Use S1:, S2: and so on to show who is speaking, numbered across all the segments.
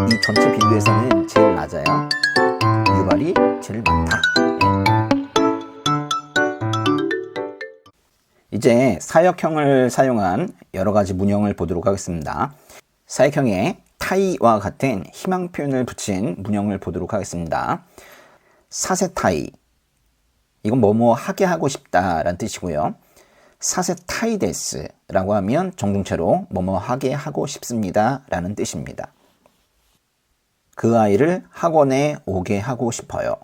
S1: 이 전체 비교에서는 제일 낮아요. 유발이 제일 많다. 이제 사역형을 사용한 여러 가지 문형을 보도록 하겠습니다. 사역형에 타이와 같은 희망 표현을 붙인 문형을 보도록 하겠습니다. 사세타이, 이건 뭐뭐 하게 하고 싶다라는 뜻이고요. 사세타이데스라고 하면 정중체로 뭐뭐 하게 하고 싶습니다 라는 뜻입니다. 그 아이를 학원에 오게 하고 싶어요.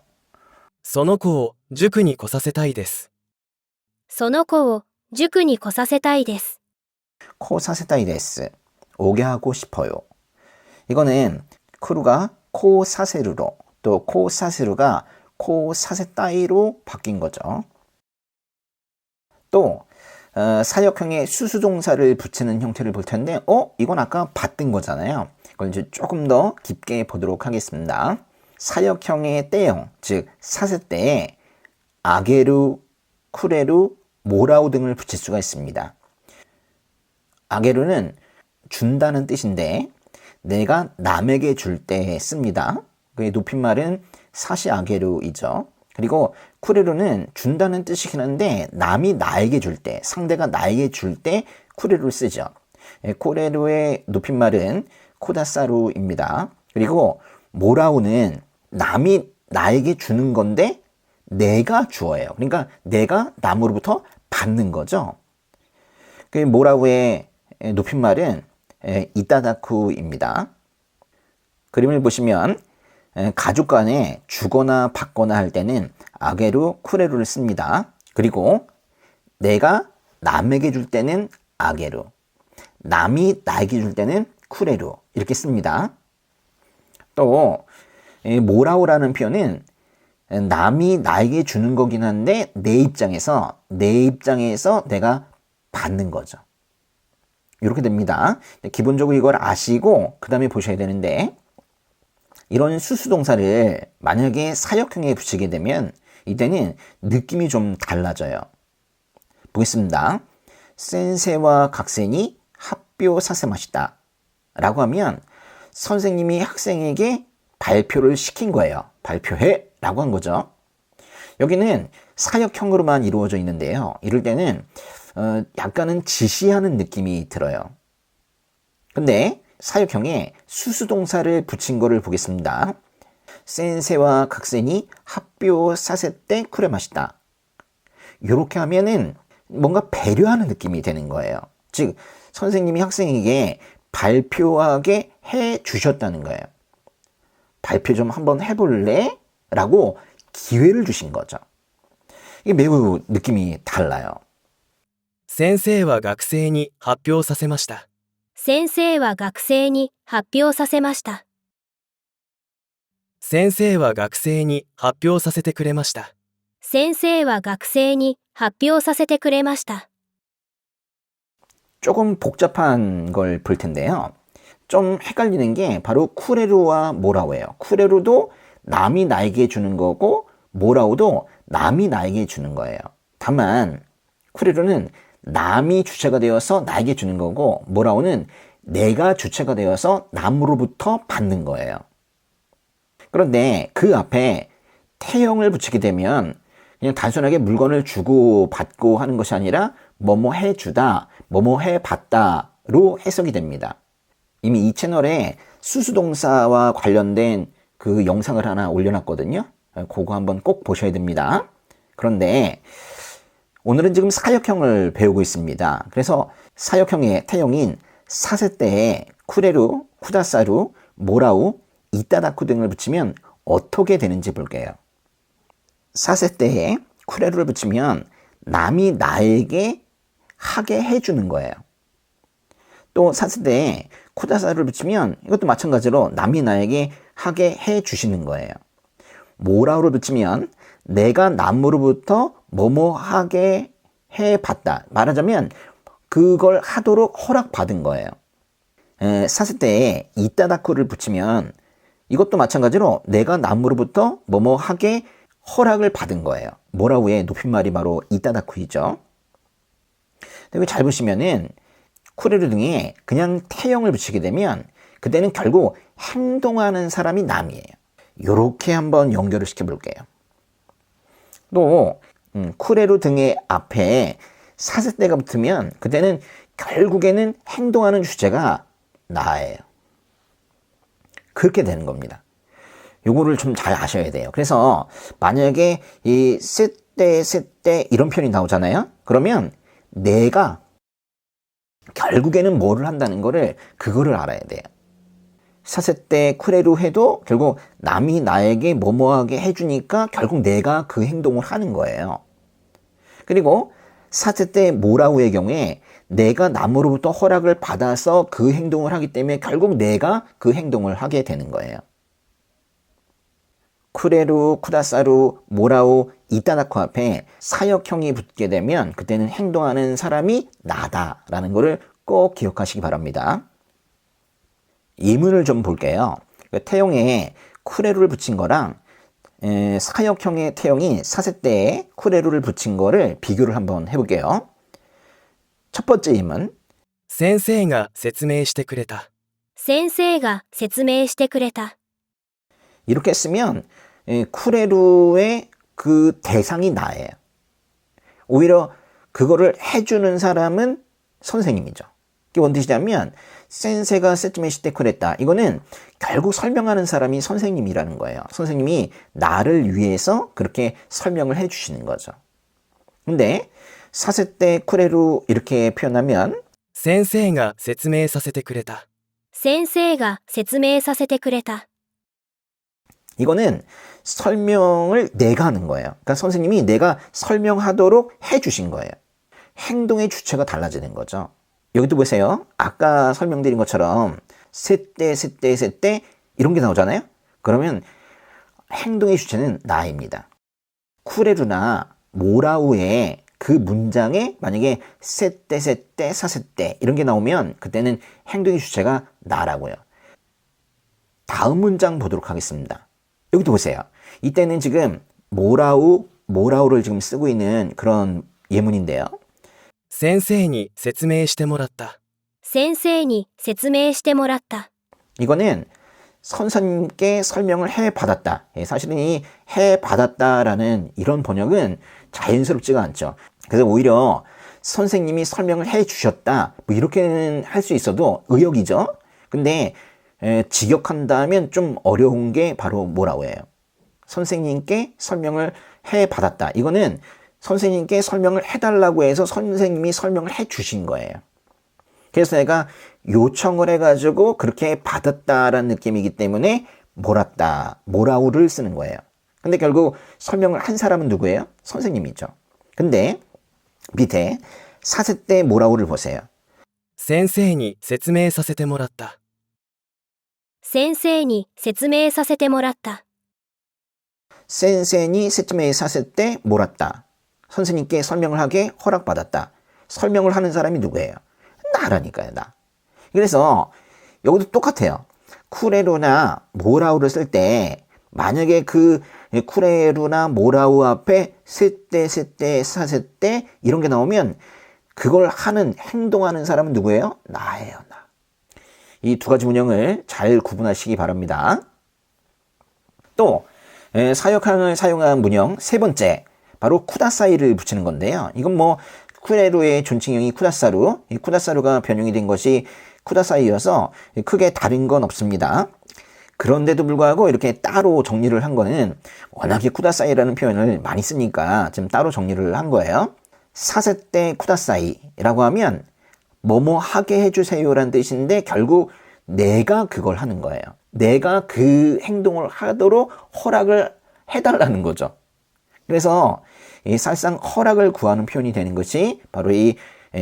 S2: その子を塾に来させたいです。
S3: その子を塾に来させたいです。
S1: 코사세타이데스, 오게 하고 싶어요. 이거는 크루가 코사세루로, 또 코사세루가 코사세타이로 바뀐 거죠. 또 사역형의 수수동사를 붙이는 형태를 볼 텐데 이건 아까 봤던 거잖아요. 이걸 이제 조금 더 깊게 보도록 하겠습니다. 사역형의 때형, 즉 사세때에 아게루, 쿠레루, 모라우 등을 붙일 수가 있습니다. 아게루는 준다는 뜻인데 내가 남에게 줄 때 씁니다. 그의 높임말은 사시 아게루이죠. 그리고 쿠레루는 준다는 뜻이긴 한데 남이 나에게 줄 때, 상대가 나에게 줄 때 쿠레루를 쓰죠. 쿠레루의 높임말은 코다사루입니다. 그리고 모라우는 남이 나에게 주는 건데 내가 주어예요. 그러니까 내가 남으로부터 받는 거죠. 그 모라우의 높임말은 이타다쿠입니다. 그림을 보시면 가족 간에 주거나 받거나 할 때는 아게루, 쿠레루를 씁니다. 그리고 내가 남에게 줄 때는 아게루, 남이 나에게 줄 때는 쿠레루 이렇게 씁니다. 또 모라우라는 표현은 남이 나에게 주는 거긴 한데 내 입장에서 내가 받는 거죠. 이렇게 됩니다. 기본적으로 이걸 아시고 그 다음에 보셔야 되는데 이런 수수동사를 만약에 사역형에 붙이게 되면 이때는 느낌이 좀 달라져요. 보겠습니다. 센세와 각센이 합교 사세마시다 라고 하면 선생님이 학생에게 발표를 시킨 거예요. 발표해 라고 한 거죠. 여기는 사역형으로만 이루어져 있는데요. 이럴 때는 약간은 지시하는 느낌이 들어요. 근데 사역형에 수수동사를 붙인 거를 보겠습니다. 센세와 각센이 합교 사세 때 쿠레마시다. 이렇게 하면은 뭔가 배려하는 느낌이 되는 거예요. 즉 선생님이 학생에게 발표하게 해 주셨다는 거예요. 발표 좀 한번 해볼래? 라고 기회를 주신 거죠. 이게 매우 느낌이 달라요.
S2: 先生は学生に発表させました。
S3: 先生は学生に発表させました。
S2: 先生は学生に発表させてくれました。
S3: 先生は学生に発表させてくれました。
S1: 조금 복잡한 걸 볼 텐데요. 좀 헷갈리는 게 바로 쿠레루와 모라우예요. 쿠레루도 남이 나에게 주는 거고 모라우도 남이 나에게 주는 거예요. 다만 쿠레루는 남이 주체가 되어서 나에게 주는 거고 모라우는 내가 주체가 되어서 남으로부터 받는 거예요. 그런데 그 앞에 태형을 붙이게 되면 그냥 단순하게 물건을 주고 받고 하는 것이 아니라 뭐뭐 해주다, 뭐뭐 해봤다로 해석이 됩니다. 이미 이 채널에 수수동사와 관련된 그 영상을 하나 올려놨거든요. 그거 한번 꼭 보셔야 됩니다. 그런데 오늘은 지금 사역형을 배우고 있습니다. 그래서 사역형의 태형인 사세때에 쿠레루, 쿠다사루, 모라우, 이타다쿠 등을 붙이면 어떻게 되는지 볼게요. 사세때에 쿠레루를 붙이면 남이 나에게 하게 해주는 거예요. 또 사세때에 쿠다사루를 붙이면 이것도 마찬가지로 남이 나에게 하게 해주시는 거예요. 모라우를 붙이면 내가 남으로부터 뭐뭐 하게 해봤다. 말하자면 그걸 하도록 허락받은 거예요. 사세때에 이타다쿠를 붙이면 이것도 마찬가지로 내가 남으로부터 뭐뭐 하게 허락을 받은 거예요. 모라우의 높임말이 바로 이타다쿠이죠. 여기 잘 보시면은 쿠레루 등에 그냥 태형을 붙이게 되면 그때는 결국 행동하는 사람이 남이에요. 요렇게 한번 연결을 시켜볼게요. 또 쿠레루 등의 앞에 사세대가 붙으면 그때는 결국에는 행동하는 주체가 나예요. 그렇게 되는 겁니다. 요거를 좀 잘 아셔야 돼요. 그래서 만약에 이 세때 이런 표현이 나오잖아요. 그러면 내가 결국에는 뭐를 한다는 거를 그거를 알아야 돼요. 사세때 쿠레루 해도 결국 남이 나에게 뭐뭐하게 해주니까 결국 내가 그 행동을 하는 거예요. 그리고 사세때 모라우의 경우에 내가 남으로부터 허락을 받아서 그 행동을 하기 때문에 결국 내가 그 행동을 하게 되는 거예요. 쿠레루, 쿠다사루, 모라우, 이타다코 앞에 사역형이 붙게 되면 그때는 행동하는 사람이 나다라는 것을 꼭 기억하시기 바랍니다. 예문을 좀 볼게요. 태용에 쿠레루를 붙인 거랑 사역형의 태용이 사세대에 쿠레루를 붙인 거를 비교를 한번 해볼게요. 첫 번째 예문.
S2: 先生が説明してくれた。
S3: 先生が説明してくれた。
S1: 이렇게 쓰면 쿠레루의 그 대상이 나예요. 오히려 그거를 해주는 사람은 선생님이죠. 이게 뭔 뜻이냐면 센세가 세츠메시테 쿠레타, 이거는 결국 설명하는 사람이 선생님이라는 거예요. 선생님이 나를 위해서 그렇게 설명을 해주시는 거죠. 근데 사세때 쿠레루 이렇게 표현하면
S2: 先生が説明させてくれた。
S3: 先生が説明させてくれた。
S1: 이거는 설명을 내가 하는 거예요. 그러니까 선생님이 내가 설명하도록 해주신 거예요. 행동의 주체가 달라지는 거죠. 여기도 보세요. 아까 설명드린 것처럼 세때 이런 게 나오잖아요. 그러면 행동의 주체는 나입니다. 쿠레루나 모라우의 그 문장에 만약에 세때 사세때 이런 게 나오면 그때는 행동의 주체가 나라고요. 다음 문장 보도록 하겠습니다. 여기도 보세요. 이때는 지금 모라우를 지금 쓰고 있는 그런 예문인데요.
S2: 先生に説明してもらった。
S3: 先生に説明してもらった。
S1: 이거는 선생님께 설명을 해받았다. 사실은 이 해받았다라는 이런 번역은 자연스럽지가 않죠. 그래서 오히려 선생님이 설명을 해주셨다. 뭐 이렇게는 할 수 있어도 의역이죠. 근데 직역한다면 좀 어려운 게 바로 뭐라고해요? 선생님께 설명을 해받았다. 이거는 선생님께 설명을 해달라고 해서 선생님이 설명을 해주신 거예요. 그래서 내가 요청을 해가지고 그렇게 받았다라는 느낌이기 때문에 모라우를 쓰는 거예요. 근데 결국 설명을 한 사람은 누구예요? 선생님이죠. 근데 밑에 사세때 모라우를 보세요.
S2: 先生に説明させてもらった。
S3: 先生に説明させてもらった。
S1: 센세니 세츠메이 사세때 몰았다. 선생님께 설명을 하게 허락받았다. 설명을 하는 사람이 누구예요? 나라니까요, 나. 그래서 여기도 똑같아요. 쿠레루나 모라우를 쓸 때 만약에 그 쿠레루나 모라우 앞에 세때 사세때 이런 게 나오면 그걸 행동하는 사람은 누구예요? 나예요, 나. 이 두 가지 문형을 잘 구분하시기 바랍니다. 또 사역항을 사용한 문형 세 번째, 바로 쿠다사이를 붙이는 건데요. 이건 뭐 쿠레루의 존칭형이 쿠다사루, 이 쿠다사루가 변형이 된 것이 쿠다사이여서 크게 다른 건 없습니다. 그런데도 불구하고 이렇게 따로 정리를 한 거는 워낙에 쿠다사이라는 표현을 많이 쓰니까 지금 따로 정리를 한 거예요. 사세때 쿠다사이라고 하면 뭐뭐 하게 해주세요라는 뜻인데 결국 내가 그걸 하는 거예요. 내가 그 행동을 하도록 허락을 해달라는 거죠. 그래서 사실상 허락을 구하는 표현이 되는 것이 바로 이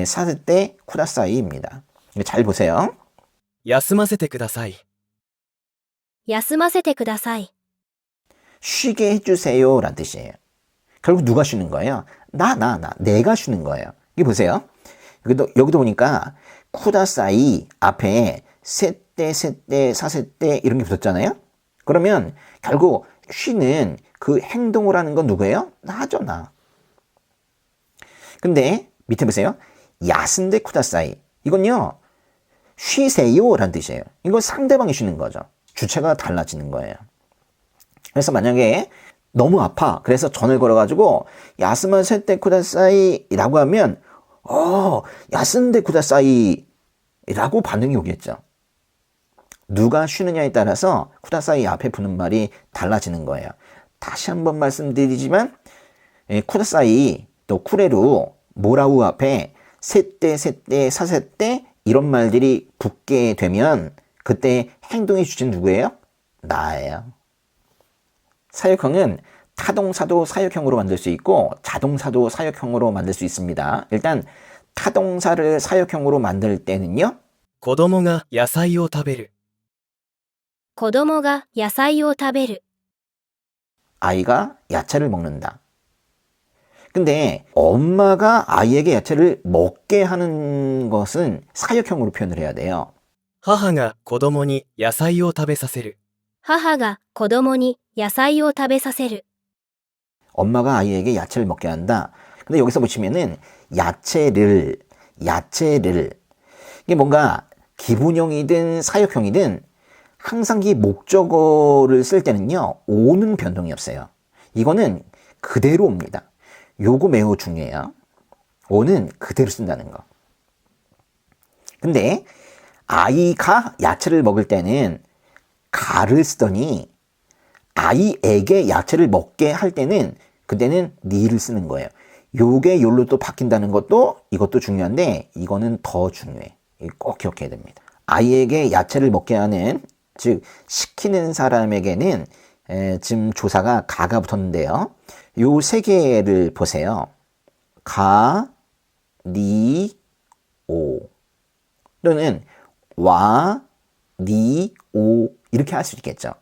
S1: 사세때 쿠다사이입니다. 잘 보세요.
S2: 休ませてください。
S3: 休ませてください。
S1: 쉬게 해주세요 라는 뜻이에요. 결국 누가 쉬는 거예요? 내가 쉬는 거예요. 이게 보세요. 여기도 보니까 쿠다사이 앞에 세때 사세때 이런 게 붙었잖아요. 그러면 결국 쉬는 그 행동을 하는 건 누구예요? 나죠, 나. 근데 밑에 보세요. 야스인데 쿠다사이. 이건요, 쉬세요라는 뜻이에요. 이건 상대방이 쉬는 거죠. 주체가 달라지는 거예요. 그래서 만약에 너무 아파. 그래서 전을 걸어가지고 야스마세테 쿠다사이라고 하면 야스인데 쿠다사이라고 반응이 오겠죠. 누가 쉬느냐에 따라서 쿠다사이 앞에 붙는 말이 달라지는 거예요. 다시 한번 말씀드리지만 쿠다사이 또 쿠레루, 모라우 앞에 세떼, 세떼, 사세떼 이런 말들이 붙게 되면 그때 행동의 주체는 누구예요? 나예요. 사역형은 타동사도 사역형으로 만들 수 있고 자동사도 사역형으로 만들 수 있습니다. 일단 타동사를 사역형으로 만들 때는요.
S2: 子供が野菜を食べる。
S3: 子供が野菜を食べる。
S1: 아이가 야채를 먹는다. 근데 엄마가 아이에게 야채를 먹게 하는 것은 사역형으로 표현을 해야 돼요.
S2: 母が子供に野菜を食べさせる。
S3: 母が子供に野菜を食べさせる。
S1: 엄마가 아이에게 야채를 먹게 한다. 근데 여기서 보시면은 야채를 이게 뭔가 기본형이든 사역형이든 항상 이 목적어를 쓸 때는요. 오는 변동이 없어요. 이거는 그대로 옵니다. 요거 매우 중요해요. 오는 그대로 쓴다는 거. 근데 아이가 야채를 먹을 때는 가를 쓰더니 아이에게 야채를 먹게 할 때는 그때는 니를 쓰는 거예요. 요게 요로 또 바뀐다는 것도 이것도 중요한데 이거는 더 중요해. 이거 꼭 기억해야 됩니다. 아이에게 야채를 먹게 하는 즉 시키는 사람에게는 지금 조사가 가가 붙었는데요. 요 세 개를 보세요. 가, 니, 오 또는 와, 니, 오 이렇게 할 수 있겠죠.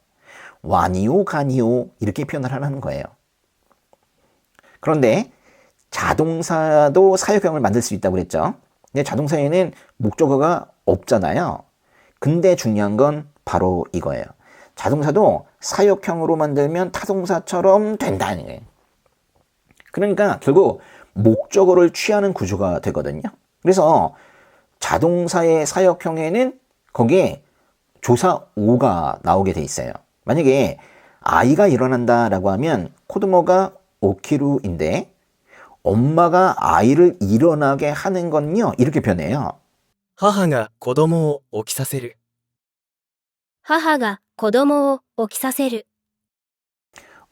S1: 와니오, 가니오 이렇게 표현을 하는 거예요. 그런데 자동사도 사역형을 만들 수 있다고 그랬죠. 근데 자동사에는 목적어가 없잖아요. 근데 중요한 건 바로 이거예요. 자동사도 사역형으로 만들면 타동사처럼 된다는 거예요. 그러니까 결국 목적어를 취하는 구조가 되거든요. 그래서 자동사의 사역형에는 거기에 조사 오가 나오게 돼 있어요. 만약에 아이가 일어난다라고 하면 코도모가 오키루인데 엄마가 아이를 일어나게 하는 건요. 이렇게 표현해요.
S2: 母が子供を起きさせる。
S3: 母が子供を起きさせる。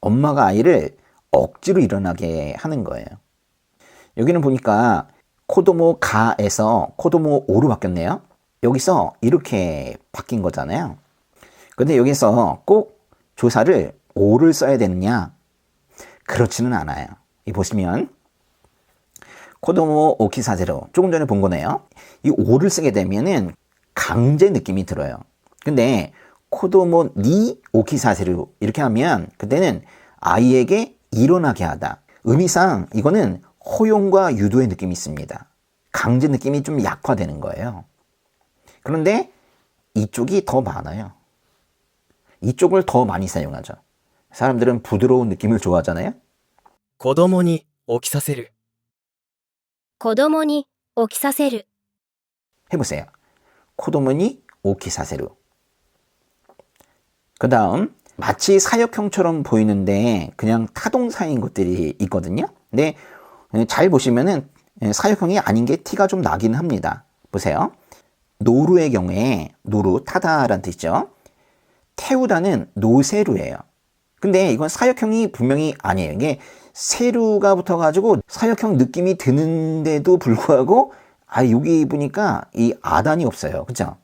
S1: 엄마가 아이를 억지로 일어나게 하는 거예요. 여기는 보니까 코도모 가에서 코도모 오로 바뀌었네요. 여기서 이렇게 바뀐 거잖아요. 근데 여기서 꼭 조사를 오를 써야 되느냐? 그렇지는 않아요. 이 보시면 코도모 오키사제로 조금 전에 본 거네요. 이 오를 쓰게 되면은 강제 느낌이 들어요. 근데 코도모 니 오키사제로 이렇게 하면 그때는 아이에게 일어나게 하다. 의미상 이거는 허용과 유도의 느낌이 있습니다. 강제 느낌이 좀 약화되는 거예요. 그런데 이쪽이 더 많아요. 이쪽을 더 많이 사용하죠. 사람들은 부드러운 느낌을 좋아하잖아요.
S2: 子供に起きさせる。
S3: 子供に起きさせる。
S1: 해보세요. 코도모니 오키사세루. 그 다음 마치 사역형처럼 보이는데 그냥 타동사인 것들이 있거든요. 근데 잘 보시면은 사역형이 아닌 게 티가 좀 나긴 합니다. 보세요. 노루의 경우에 노루, 타다라는 뜻이죠. 태우다는 노세루예요. 근데 이건 사역형이 분명히 아니에요. 이게 세루가 붙어가지고 사역형 느낌이 드는데도 불구하고 여기 보니까 이 아단이 없어요. 그죠?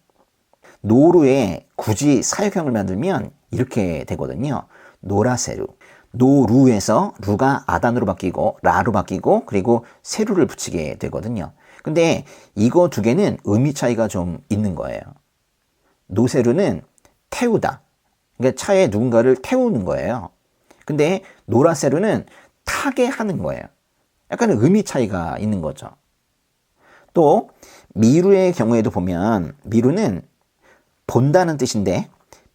S1: 노루에 굳이 사역형을 만들면 이렇게 되거든요. 노라세루. 노루에서 루가 아단으로 바뀌고 라로 바뀌고 그리고 세루를 붙이게 되거든요. 근데 이거 두 개는 의미 차이가 좀 있는 거예요. 노세루는 태우다. 그러니까 차에 누군가를 태우는 거예요. 근데 노라세루는 타게 하는 거예요. 약간 의미 차이가 있는 거죠. 또 미루의 경우에도 보면 미루는 본다는 뜻인데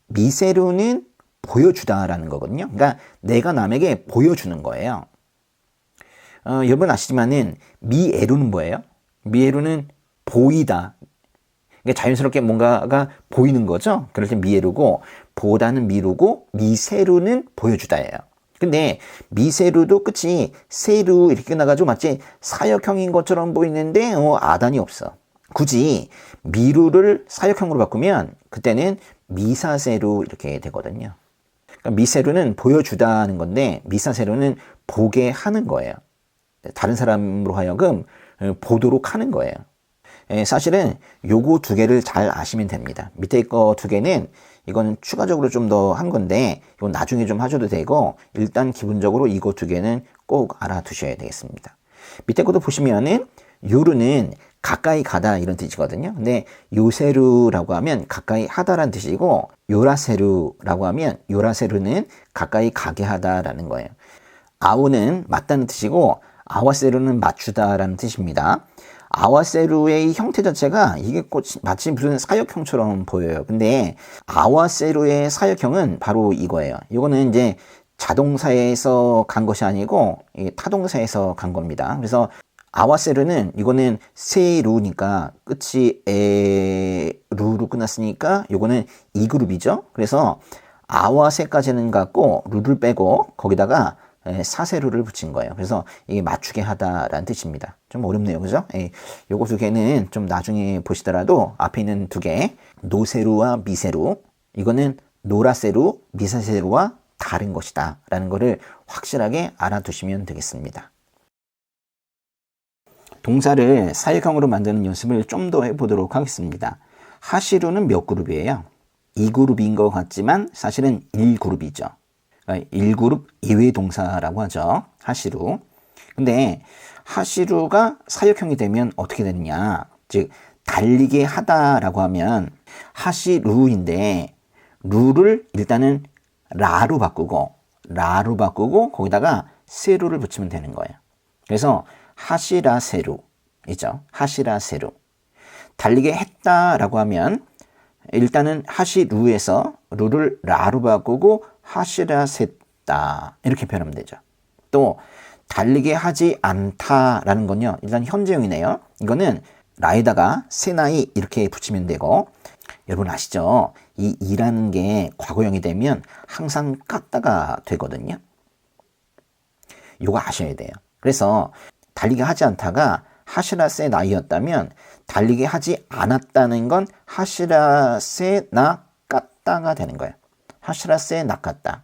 S1: 미세루는 보여주다라는 거거든요. 그러니까 내가 남에게 보여주는 거예요. 여러분 아시지만은 미에루는 뭐예요? 미에루는 보이다. 그러니까 자연스럽게 뭔가가 보이는 거죠. 그럴 때 미에루고, 보다는 미루고, 미세루는 보여주다예요. 근데 미세루도 끝이 세루 이렇게 끝나가지고 마치 사역형인 것처럼 보이는데 아단이 없어. 굳이 미루를 사역형으로 바꾸면 그때는 미사세루 이렇게 되거든요. 그러니까 미세루는 보여주다는 건데 미사세루는 보게 하는 거예요. 다른 사람으로 하여금 보도록 하는 거예요. 사실은 요거 두 개를 잘 아시면 됩니다. 밑에 거 두 개는 이거는 추가적으로 좀 더 한 건데 이건 나중에 좀 하셔도 되고 일단 기본적으로 이거 두 개는 꼭 알아두셔야 되겠습니다. 밑에 것도 보시면은 요루는 가까이 가다 이런 뜻이거든요. 근데 요세루라고 하면 가까이 하다라는 뜻이고 요라세루라고 하면 요라세루는 가까이 가게 하다라는 거예요. 아우는 맞다는 뜻이고 아와세루는 맞추다라는 뜻입니다. 아와세루의 형태 자체가 이게 마치 무슨 사역형처럼 보여요. 근데 아와세루의 사역형은 바로 이거예요. 이거는 이제 자동사에서 간 것이 아니고 타동사에서 간 겁니다. 그래서 아와세루는 이거는 세루니까 끝이 에루로 끝났으니까 이거는 2그룹이죠. 그래서 아와세까지는 갖고 루를 빼고 거기다가 사세루를 붙인 거예요. 그래서 이게 맞추게 하다라는 뜻입니다. 좀 어렵네요. 그죠? 요거 두 개는 좀 나중에 보시더라도 앞에 있는 두 개, 노세루와 미세루, 이거는 노라세루, 미사세루와 다른 것이다 라는 거를 확실하게 알아두시면 되겠습니다. 동사를 사역형으로 만드는 연습을 좀 더 해보도록 하겠습니다. 하시루는 몇 그룹이에요? 2그룹인 것 같지만 사실은 1그룹이죠. 1그룹 이외 동사라고 하죠. 하시루. 근데 하시루가 사역형이 되면 어떻게 되느냐? 즉 달리게 하다라고 하면 하시루인데 루를 일단은 라로 바꾸고 거기다가 세루를 붙이면 되는 거예요. 그래서 하시라세루 있죠. 하시라세루. 달리게 했다라고 하면 일단은 하시루에서 루를 라로 바꾸고 하시라셌다 이렇게 표현하면 되죠. 또 달리게 하지 않다라는 건요. 일단 현재형이네요. 이거는 라에다가 세나이 이렇게 붙이면 되고 여러분 아시죠? 이 이라는 게 과거형이 되면 항상 깠다가 되거든요. 이거 아셔야 돼요. 그래서 달리게 하지 않다가 하시라세 나이였다면 달리게 하지 않았다는 건 하시라세 나 깠다가 되는 거예요. 하시라세 나 깠다.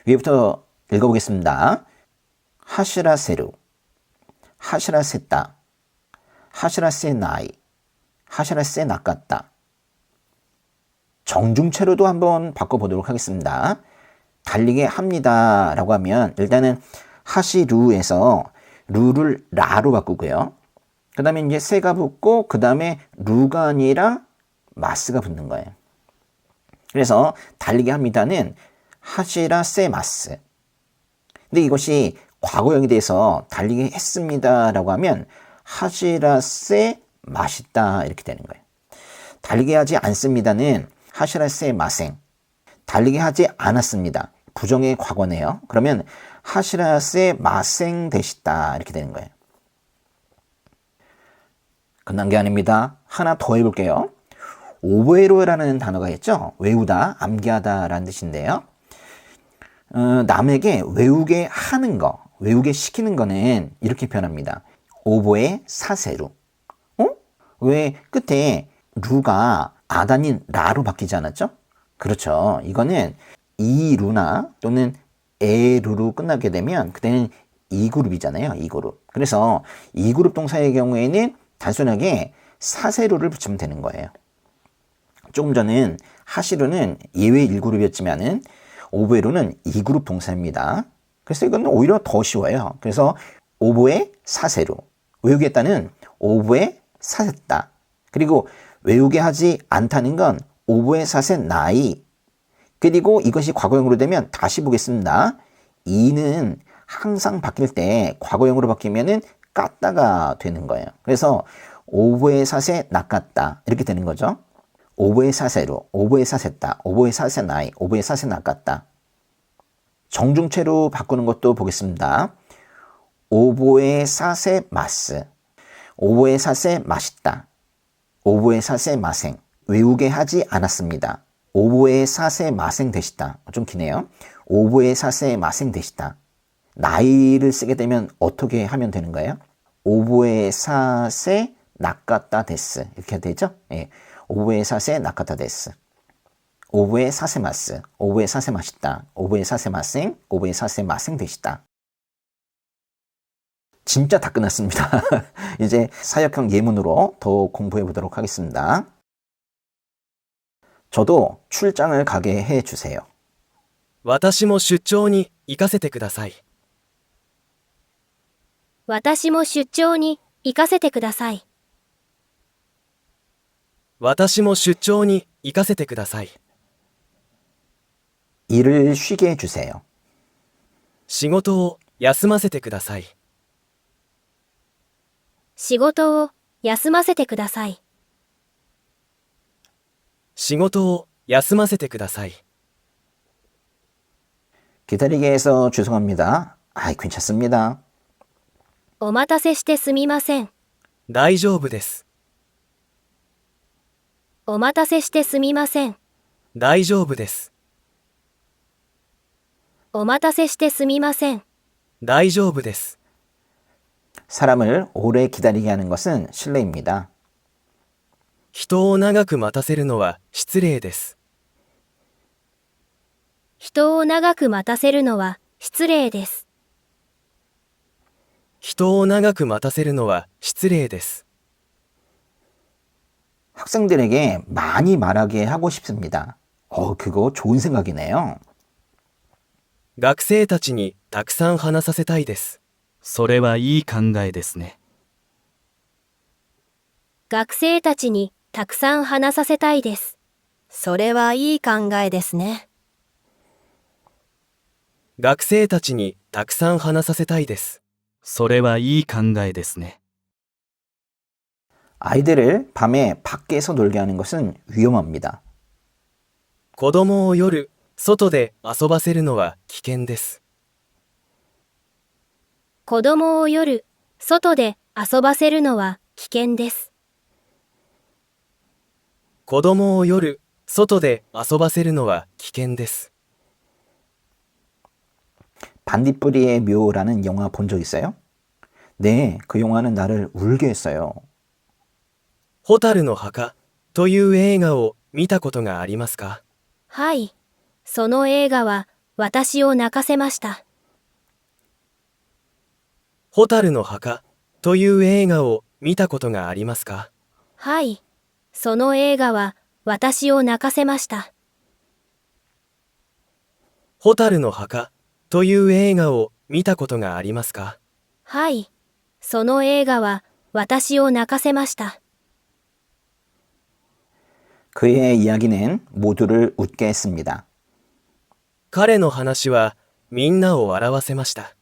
S1: 위에부터 읽어보겠습니다. 하시라세루, 하시라세따, 하시라세 나이, 하시라세 나 깠다. 정중체로도 한번 바꿔보도록 하겠습니다. 달리게 합니다 라고 하면 일단은 하시루에서 루를 라로 바꾸고요. 그 다음에 이제 세가 붙고 그 다음에 루가 아니라 마스가 붙는 거예요. 그래서 달리게 합니다는 하시라세 마스. 근데 이것이 과거형이 돼서 달리게 했습니다 라고 하면 하시라세 맛있다 이렇게 되는 거예요. 달리게 하지 않습니다는 하시라세 마생. 달리게 하지 않았습니다. 부정의 과거네요. 그러면 하시라세 마생 되시다 이렇게 되는 거예요. 끝난 게 아닙니다. 하나 더 해볼게요. 오베로라는 단어가 있죠. 외우다, 암기하다 라는 뜻인데요. 남에게 외우게 하는 거, 외우게 시키는 거는 이렇게 표현합니다. 오보에 사세루. 왜 끝에 루가 아단인 라로 바뀌지 않았죠? 그렇죠. 이거는 이루나 또는 에루로 끝나게 되면 그때는 2그룹이잖아요. 2그룹. 그래서 2그룹 동사의 경우에는 단순하게 사세루를 붙이면 되는 거예요. 조금 전은 하시루는 예외 1그룹이었지만은 오보에루는 2그룹 동사입니다. 그래서 이건 오히려 더 쉬워요. 그래서 오보에 사세루. 외우게 했다는 오보에 사셌다. 그리고 외우게 하지 않다는 건 오보에 사세 나이. 그리고 이것이 과거형으로 되면 다시 보겠습니다. 이는 항상 바뀔 때 과거형으로 바뀌면은 깠다가 되는 거예요. 그래서 오보에 사세 낚았다 이렇게 되는 거죠. 오보에 사세로, 오보에 사셌다, 오보에 사세 나이, 오보에 사세 낚았다. 정중체로 바꾸는 것도 보겠습니다. 오보에 사세 마스, 오보에 사세 맛있다, 오보에 사세 마생. 외우게 하지 않았습니다. 오보에 사세 마생 되시다. 좀 기네요. 오보에 사세 마생 되시다. 나이를 쓰게 되면 어떻게 하면 되는 거예요? 오보에 사세 나카타 데스. 이렇게 되죠? 예. 오보에 사세 나카타 데스. 오보에 사세 마스. 오보에 사세 마시다. 오보에 사세 마생. 오보에 사세 마생 되시다. 진짜 다 끝났습니다. 이제 사역형 예문으로 더 공부해 보도록 하겠습니다. 저도 출장을 가게 해 주세요.
S2: 私も出張に行かせてください。
S3: 私も出張に行かせてください。
S2: 私も出張に行かせてください。
S1: 일을 쉬게 해 주세요.
S2: 仕事を休ませてください。
S3: 仕事を休ませてください。
S2: 仕事を休ませてください。
S1: 기다리게 해서 죄송합니다. 아이, 괜찮습니다.
S3: お待たせしてすみません。
S2: 大丈夫です。
S3: お待たせしてすみません。
S2: 大丈夫です。
S3: お待たせしてすみません。
S2: 大丈夫です。
S1: 사람을 오래 기다리게 하는 것은 실례입니다.
S2: 人を長く待たせるのは失礼です。
S3: 人を長く待たせるのは失礼です。
S2: 人を長く待たせるのは失礼です。
S1: 학생들에게 많이 말하게 하고 싶습니다. 그거 좋은 생각이네요.
S2: 学生たちにたくさん話させたいです。
S4: それはいい考えですね。
S3: 学生たちにたくさん話させたいです。それはいい考えですね。
S2: 学生たちにたくさん話させたいです。
S4: それはいい考えですね。
S1: 아이들을 밤에 밖에서 놀게 하는 것은 위험합니다.
S2: 子供を夜、外で遊ばせるのは危険です。
S3: 子供を夜、外で遊ばせるのは危険です。
S2: 子供を夜、外で遊ばせるのは危険です。
S1: 반딧불이의 묘라는 영화 본 적 있어요? 네, 그 영화는 나를 울게 했어요.
S2: ホタルの墓という映画を見たことがありますか？
S3: はい。その映画は私を泣かせました。
S2: ホタルの墓という映画を見たことがありますか？
S3: はい。その映画は私を泣かせました。
S2: ホタルの墓という映画を見たことがありますか？
S3: はい。その映画は私を泣かせました。
S1: 그의 이야기는 모두를 웃게 했습니다.
S2: 彼の話はみんなを笑わせました。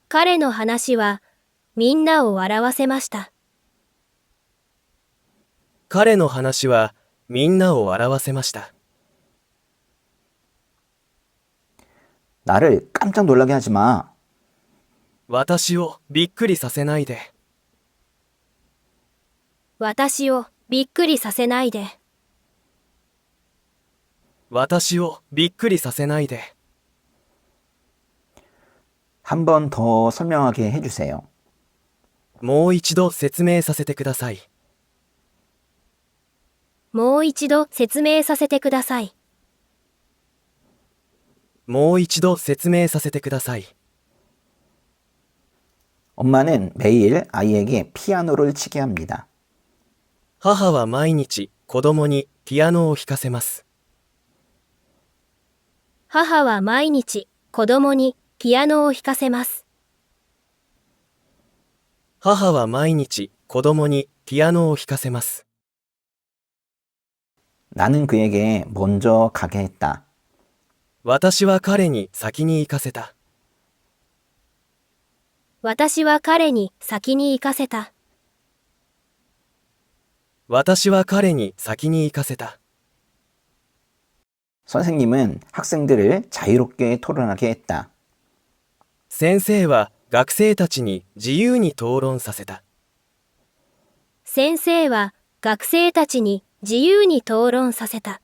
S3: 彼の話はみんなを笑わせました。
S2: 彼の話はみんなを笑わせました。
S1: 나를 깜짝 놀라게 하지 마.
S2: 私をびっくりさせないで。
S3: 私をびっくりさせないで。
S2: 私をびっくりさせないで。
S1: 한 번 더 설명하게 해주세요.
S2: もう一度説明させてください。
S3: もう一度説明させてください。
S2: もう一度説明させてください。
S1: 엄마는 매일 아이에게 피아노를 치게 합니다.
S2: 母は毎日子供にピアノを弾かせます。
S3: 母は毎日子供にピアノを弾かせます。
S2: 母は毎日子供にピアノを弾かせます。
S1: 나는 그에게 먼저 가게 했다.
S2: 私は彼に先に行かせた。
S3: 私は彼に先に行かせた。
S2: 私は彼に先に行かせた。
S1: 선생님은 학생들을 자유롭게 토론하게 했다.
S2: 先生は学生たちに自由に討論させた。
S3: 先生は学生たちに自由に討論させた。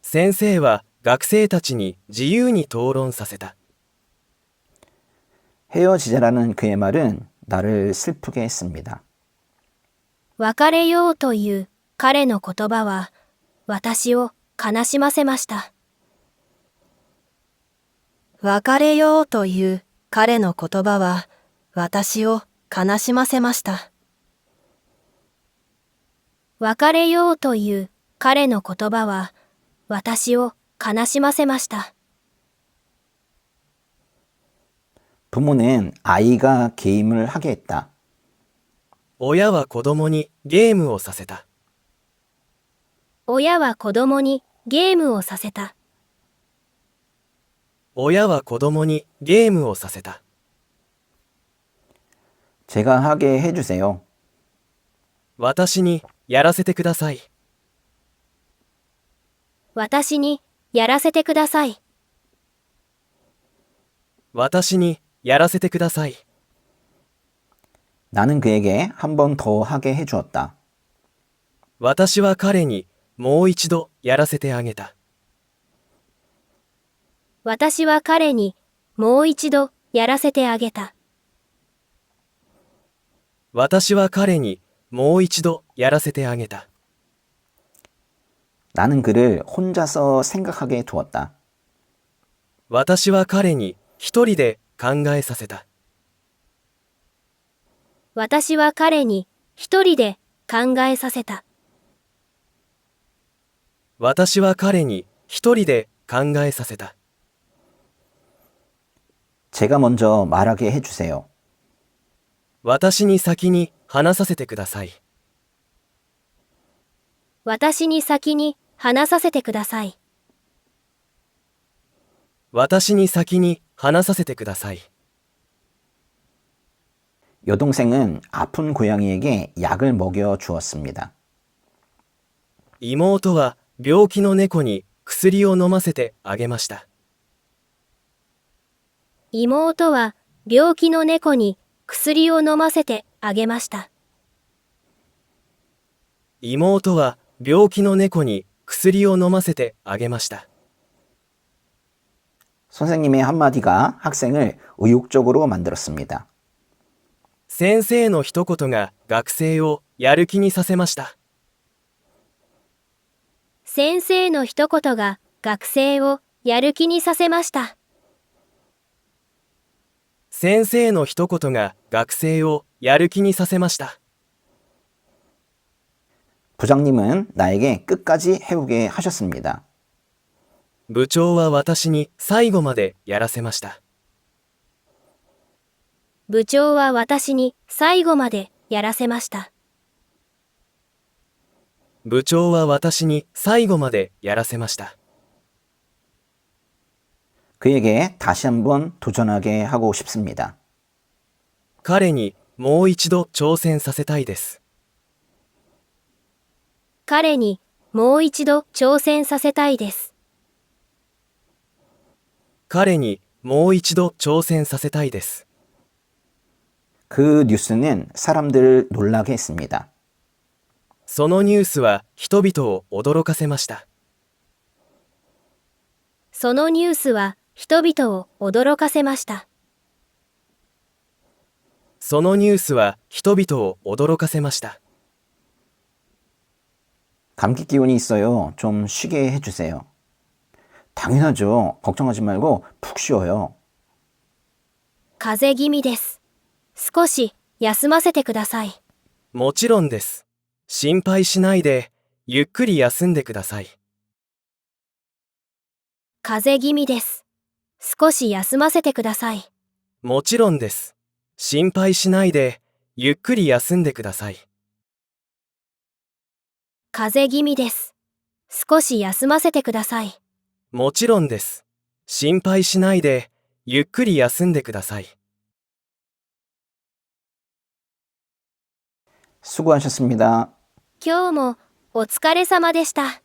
S2: 先生は学生たちに自由に討論させた。
S1: 헤어지자라는 그의 말은 나를 슬프게 했습니다.
S3: 別れようという彼の言葉は私を悲しませました。別れようという彼の言葉は私を悲しませました。別れようという彼の言葉は私を悲しませました。
S1: 부모는 아이가 게임을 하게 했다.
S2: 親は子供にゲームをさせた。
S3: 親は子供にゲームをさせた。
S2: 親は子供にゲームをさせた。
S1: 제가 하게 해주세요.
S2: 私にやらせてください。
S3: 私にやらせてください。
S2: 私にやらせてください。
S1: 나는 그에게 한 번 더 하게 해주었다.
S2: 私は彼にもう一度やらせてあげた。
S3: 私は彼にもう一度やらせてあげた。
S2: 私は彼にもう一度やらせてあげた。
S1: 나는 그를 혼자서 생각하게 두었다.
S2: 私は彼に一人で考えさせた。
S3: 私は彼に一人で考えさせた。
S2: 私は彼に一人で考えさせた。
S1: 제가 먼저 말하게 해주세요.
S2: 私に先に話させてください。
S3: 私に先に話させてください。
S2: 私に先に話させてください。
S1: 여동생은 아픈 고양이에게 약을 먹여 주었습니다.
S2: 妹は病気の猫に薬を飲ませてあげました。
S3: 妹は病気の猫に薬を飲ませてあげました。
S2: 妹は病気の猫に薬を飲ませてあげました。
S1: 선생님의 한마디가 학생을 의욕적으로 만들었습니다.
S2: 先生の一言が学生をやる気にさせました。
S3: 先生の一言が学生をやる気にさせました。
S2: 先生の一言が学生をやる気にさせました。
S1: 부장님은 나에게 끝까지 해오게 하셨습니다.
S2: 部長は私に最後までやらせました。
S3: 部長は私に最後までやらせました。
S2: 部長は私に最後までやらせました。
S1: 그에게 다시 한번 도전하게 하고 싶습니다.
S2: 彼にもう一度挑戦させたいです。
S3: 彼にもう一度挑戦させたいです。
S2: 彼にもう一度挑戦させたいです。
S1: 그 뉴스는 사람들을 놀라게 했습니다.
S2: そのニュースは人々を驚かせました。
S3: そのニュースは人々を驚かせました。
S2: そのニュースは人々を驚かせました。
S1: 감기 기운이 있어요. 좀 쉬게 해주세요. 당연하죠. 걱정하지 말고 푹 쉬어요.
S3: 風邪気味です。少し休ませてください。
S2: もちろんです。心配しないで、ゆっくり休んでください。
S3: 風邪気味です。少し休ませてください。
S2: もちろんです。心配しないで、ゆっくり休んでください。
S3: 風邪気味です。少し休ませてください。
S2: もちろんです。心配しないで、ゆっくり休んでください。
S1: 수고하셨습니다.
S3: 今日もお疲れ様でした。